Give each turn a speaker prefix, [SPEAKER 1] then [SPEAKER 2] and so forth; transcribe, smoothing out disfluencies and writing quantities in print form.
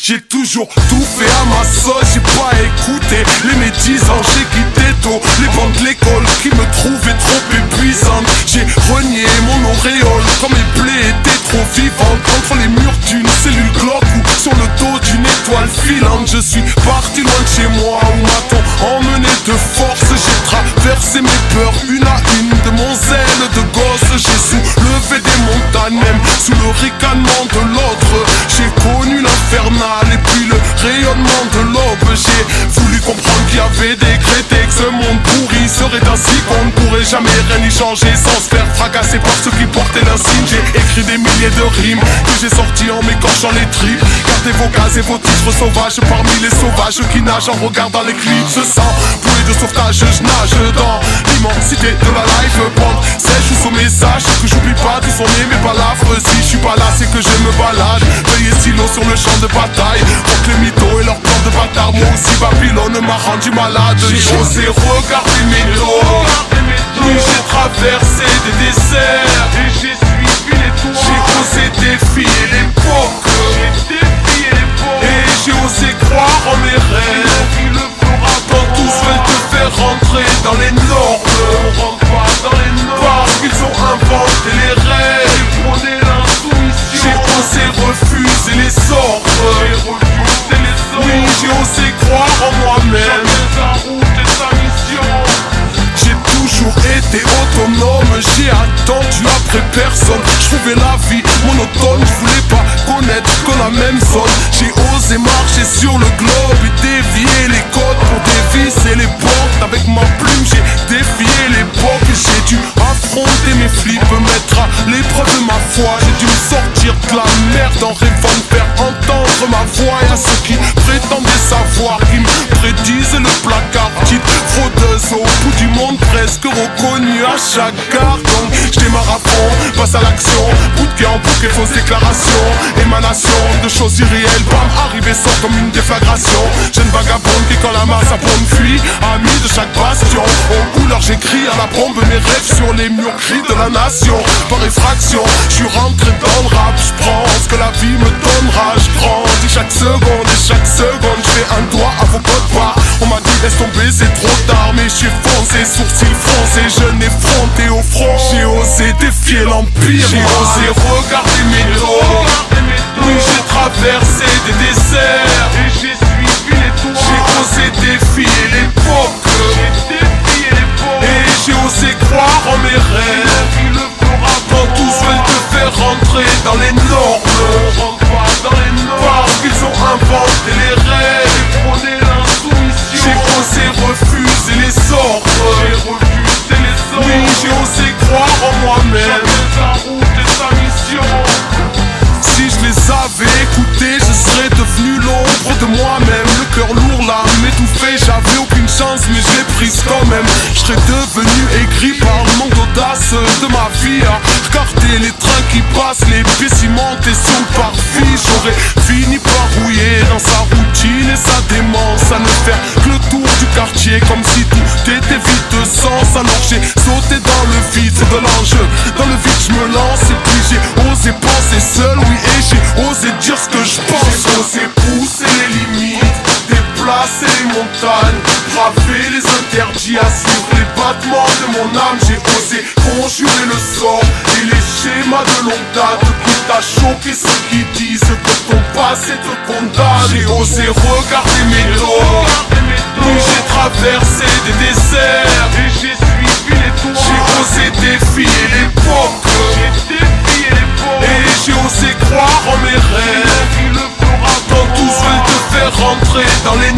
[SPEAKER 1] J'ai toujours tout fait à ma sauce, j'ai pas écouté les médisants, j'ai quitté tôt les bancs de l'école qui me trouvaient trop épuisantes. J'ai renié mon auréole quand mes plaies étaient trop vivantes. Entre les murs d'une cellule glauque ou sur le dos d'une étoile filante. Je suis parti loin de chez moi où m'a-t-on emmené de force. J'ai traversé mes peurs une à une de mon zèle de gosse. J'ai soulevé des montagnes même sous le ricanement de l'autre. J'ai connu l'infernal et puis le rayonnement de l'aube. J'ai voulu comprendre qu'il y avait des crétés, que ce monde pourri serait ainsi qu'on ne pourrait jamais rien y changer sans se faire fracasser par ceux qui portaient l'insigne. J'ai écrit des milliers de rimes que j'ai sorties en m'écorchant les tripes. Gardez vos gaz et vos titres sauvages parmi les sauvages qui nagent en regardant l'éclipse. Sans bouée de sauvetage, je nage dans l'immensité de la life band. Sèche ou sous message que j'oublie pas d'où sont nés mes palabres. Si je suis pas là c'est que je me balade. Veuillez stylo sur le champ de bataille. Contre les mythos et leurs plans de bâtard. Moi aussi Babylone m'a rendu malade. J'ai osé regarder mes dos. Oui, j'ai traversé des déserts et j'ai suivi les toits. J'ai osé défier l'époque. Et j'ai osé croire en mes rêves. Quand tous veulent te faire rentrer dans les normes, on rentre pas dans les normes. Parce qu'ils ont inventé les règles. J'ai prôné l'insoumission. J'ai osé refuser les ordres. J'ai refusé les ordres. Oui, j'ai osé croire en moi-même. Sa route et sa mission. J'ai toujours été autonome, j'ai attendu après personne. Je trouvais la vie monotone, je voulais pas connaître que la même zone. J'ai osé marcher sur le globe et dévier les codes pour dévisser les portes. Avec ma plume j'ai défié l'époque. J'ai dû affronter mes flips, mettre à l'épreuve de ma foi. J'ai dû me sortir de la merde en rêvant de faire entendre ma voix. Et à ceux qui prétendaient savoir, qui me prédisent le placard. Petite fraudeuse au bout du monde, presque reconnue à chaque gare. Donc je démarre à fond, passe à l'action. Bouquet en bouquet, fausse déclaration. Émanation de choses irréelles. Bam, arrivé sort comme une déflagration. Jeune vagabonde qui quand la masse à bombe fuit. Ami de chaque bastion. En couleur j'écris à la bombe mes rêves sur les murs gris de la nation. Par effraction, je suis rentré dans le rap. Je prends ce que la vie me donnera. Je grandis chaque seconde et chaque seconde je fais un doigt à vos codes barres. On m'a dit laisse tomber c'est trop tard. Mais j'ai foncé, sourcils froncés, je n'ai fronté au front. J'ai osé défier l'empire. J'ai osé regarder mes dos. Oui, j'ai traversé des déserts et j'ai suivi les toits. J'ai osé défier l'époque. Et j'ai osé croire en mes rêves. Quand tous veulent te faire rentrer dans les normes, on rentre pas dans les normes. Parce qu'ils ont inventé les règles et prôné l'insoumission. J'ai osé refuser les ordres. J'ai refusé les ordres. Oui, j'ai osé croire en moi-même. Sa route et sa mission. Si je les avais écoutés, je serais devenu l'ombre de moi-même. Le cœur lourd, l'âme étouffée, j'avais aucune chance mais je l'ai prise quand même. Je serais devenu aigri par le manque d'audace de ma vie. À regarder les trains qui passent, les pieds cimentés sur le parvis. J'aurais fini par rouiller dans sa routine et sa démence. À ne faire que le tour du quartier comme si tout était vide de sens. Alors j'ai sauté dans le vide, c'est de l'enjeu. Dans le vide je me lance et puis j'ai osé penser seul, oui. Et j'ai osé dire ce que je pense. J'ai osé pousser les limites, déplacer les montagnes, braver les interdits, à suivre les battements de mon âme. J'ai osé conjurer le sort et les schémas de longue date. Quitte à choquer ceux qui disent que ton passé te condamne. J'ai osé regarder mes dos. Oui, j'ai traversé des déserts et j'ai suivi les toits. J'ai osé défier l'époque. Et j'ai osé croire en mes rêves. Quand tous veulent te faire rentrer dans les